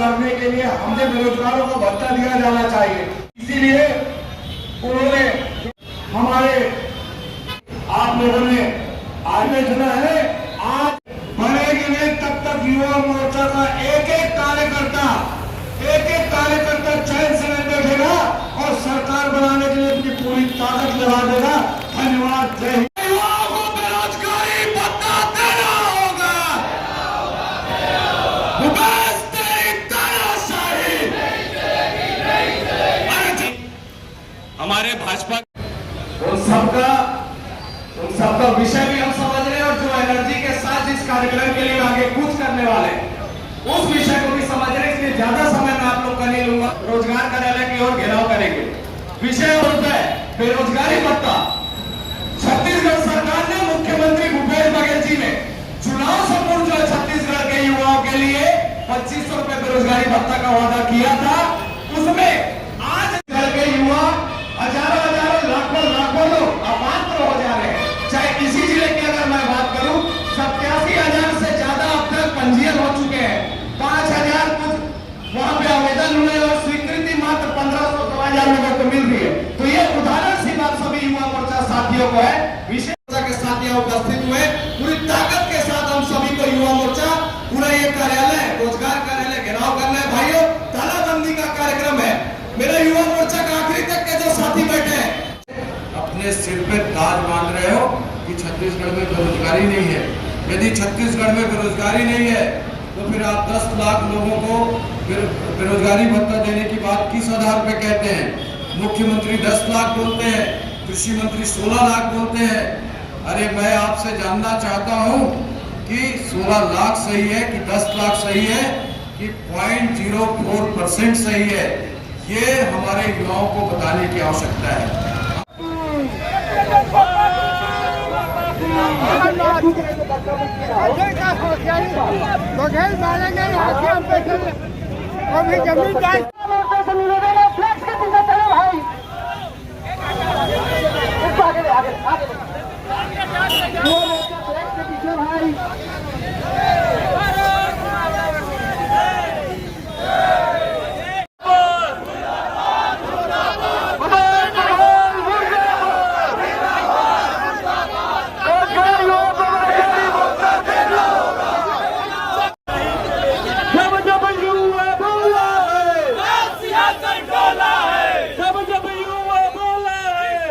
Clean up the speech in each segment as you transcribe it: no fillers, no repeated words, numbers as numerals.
करने के लिए हमने बेरोजगारों को भत्ता दिया जाना चाहिए। इसीलिए उन्होंने हमारे आप लोगों ने आगे चुना है। आज बनेगी नहीं तब तक युवा मोर्चा का एक एक कार्यकर्ता चैन से नहीं बैठेगा और सरकार बनाने के लिए अपनी पूरी ताकत लगा देगा। धन्यवाद। जय हिंद। युवाओं को बेरोजगारी भत्ता देना होगा। हमारे भाजपा उन सबका विषय भी हम समझ रहे हैं और जो एनर्जी के साथ इस कार्यक्रम के लिए आगे कूच करने वाले उस विषय को भी समझ रहे हैं। इसलिए ज्यादा समय मैं आप लोग का नहीं लूंगा। रोजगार कार्यालय की ओर घेराव करेंगे। विषय होता है बेरोजगारी भत्ता। छत्तीसगढ़ सरकार ने मुख्यमंत्री भूपेश बघेल जी ने चुनाव से पूर्व जो छत्तीसगढ़ के युवाओं के लिए 2500 रुपए बेरोजगारी भत्ता का वादा किया था, उसमें आज के युवा हजारों लाखों लोग अपात्र हो जा रहे हैं। चाहे किसी जिले की अगर मैं बात करूं, 87,000 से ज्यादा अब तक पंजीयन हो चुके हैं। 5,000 कुछ वहां पे आवेदन हुए और स्वीकृति मात्र 1500-2000 लोगों को मिल रही है। तो ये उदाहरण सी बात सभी युवा मोर्चा साथियों को है। विशेष के साथ यहाँ उपस्थित हुए पूरी ताकत के साथ हम सभी को युवा मोर्चा पूरा ये कार्यालय रोजगार कार्यालय घेराव करना है। भाइयों, तालाबंदी का कार्यक्रम है। मेरा युवा मोर्चा का आखिरी तक के जो साथी बैठे हैं अपने सिर पे ताज बांध रहे हो कि छत्तीसगढ़ में बेरोजगारी नहीं है। यदि छत्तीसगढ़ में बेरोजगारी नहीं है तो फिर आप 10 लाख लोगों को बेरोजगारी भत्ता देने की बात किस आधार पे कहते हैं? मुख्यमंत्री 10 लाख बोलते हैं, कृषि मंत्री 16 लाख बोलते हैं। अरे मैं आपसे जानना चाहता हूं कि 16 लाख सही है कि 10 लाख सही है कि 0.04% सही है? ये हमारे युवाओं को बताने की आवश्यकता है। जब युवा बोला है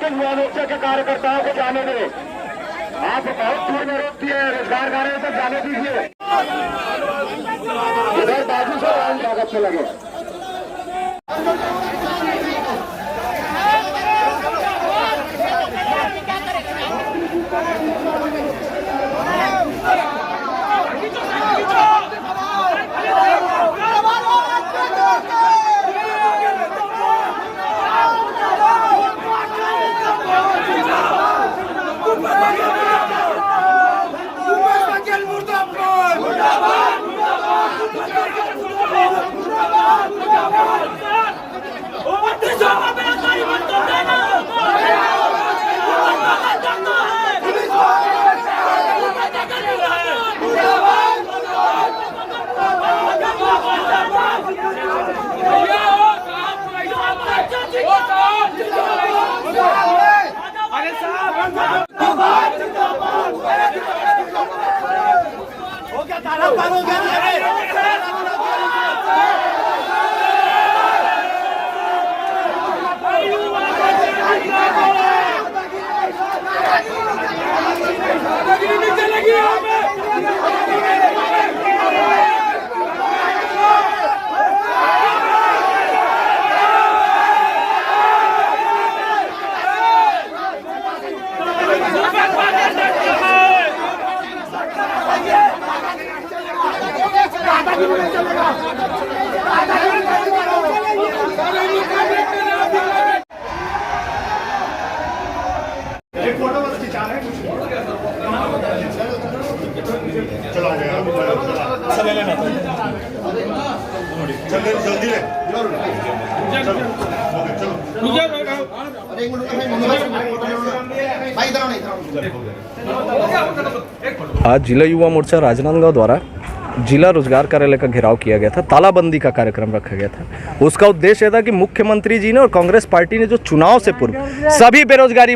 लेकिन युवा मोर्चा के कार्यकर्ताओं को जाने दें। आप बहुत दूर में रोक दिए, रोजगार कार्य तक जाने दीजिए। इधर बाजू से लाइन कागज से लगे। एक फोटो बस खिंचाना है। चलो आ जाएगा चले लेना चल जल्दी ले आज जिला युवा मोर्चा राजनांदगांव द्वारा जिला रोजगार कार्यालय का घेराव किया गया था। तालाबंदी का कार्यक्रम रखा गया था। उसका उद्देश्य था कि मुख्यमंत्री जी ने और कांग्रेस पार्टी ने जो चुनाव से पूर्व सभी बेरोजगारी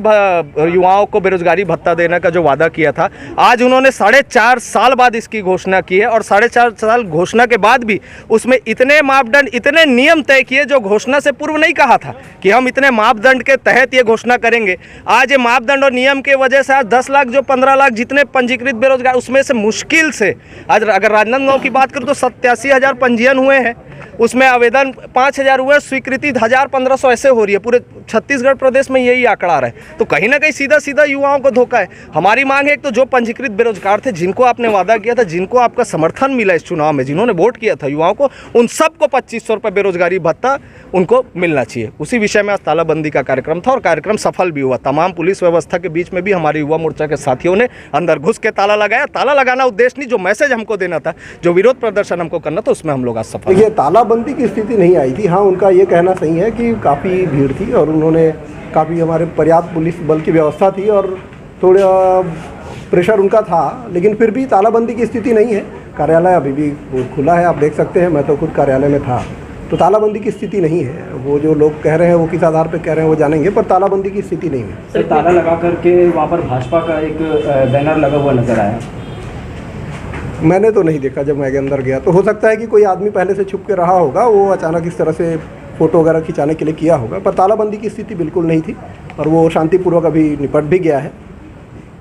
युवाओं को बेरोजगारी भत्ता देने का जो वादा किया था, आज उन्होंने 4.5 साल बाद इसकी घोषणा की है। और 4.5 साल घोषणा के बाद भी उसमें इतने मापदंड, इतने नियम तय किए जो घोषणा से पूर्व नहीं कहा था कि हम इतने मापदंड के तहत ये घोषणा करेंगे। आज ये मापदंड और नियम के वजह से आज 10 लाख जो 15 लाख जितने पंजीकृत बेरोजगार, उसमें से मुश्किल से आज अगर राजनांदगांव की बात करूं तो 87,000 पंजीयन हुए हैं, उसमें आवेदन 5,000 हुए, स्वीकृति 1,000-1,500 ऐसे हो रही है। पूरे छत्तीसगढ़ प्रदेश में यही आंकड़ा आ रहा है। तो कहीं ना कहीं सीधा सीधा युवाओं को धोखा है। हमारी मांग है एक तो जो पंजीकृत बेरोजगार थे, जिनको आपने वादा किया था, जिनको आपका समर्थन मिला इस चुनाव में, जिन्होंने वोट किया था युवाओं को, उन सबको 2,500 रुपये बेरोजगारी भत्ता उनको मिलना चाहिए। उसी विषय में आज तालाबंदी का कार्यक्रम था और कार्यक्रम सफल भी हुआ। तमाम पुलिस व्यवस्था के बीच में भी हमारे युवा मोर्चा के साथियों ने अंदर घुस के ताला लगाया। ताला लगाना उद्देश्य नहीं, जो मैसेज हमको देना था, जो विरोध प्रदर्शन हमको करना था, उसमें हम लोग आज सफल। ये तालाबंदी की स्थिति नहीं आई थी। हाँ, उनका ये कहना सही है कि काफ़ी भीड़ थी और उन्होंने काफ़ी हमारे पर्याप्त पुलिस बल की व्यवस्था थी और थोड़ा प्रेशर उनका था, लेकिन फिर भी तालाबंदी की स्थिति नहीं है। कार्यालय अभी भी खुला है, आप देख सकते हैं। मैं तो खुद कार्यालय में था, तो तालाबंदी की स्थिति नहीं है। वो जो लोग कह रहे हैं वो किस आधार पर कह रहे हैं वो जानेंगे, पर तालाबंदी की स्थिति नहीं है। सर, ताला लगा करके वहाँ पर भाजपा का एक बैनर लगा हुआ नजर आया। मैंने तो नहीं देखा जब मैं अंदर गया। तो हो सकता है कि कोई आदमी पहले से छुप के रहा होगा, वो अचानक इस तरह से फ़ोटो वगैरह खिंचाने के लिए किया होगा, पर तालाबंदी की स्थिति बिल्कुल नहीं थी और वो शांतिपूर्वक अभी निपट भी गया है।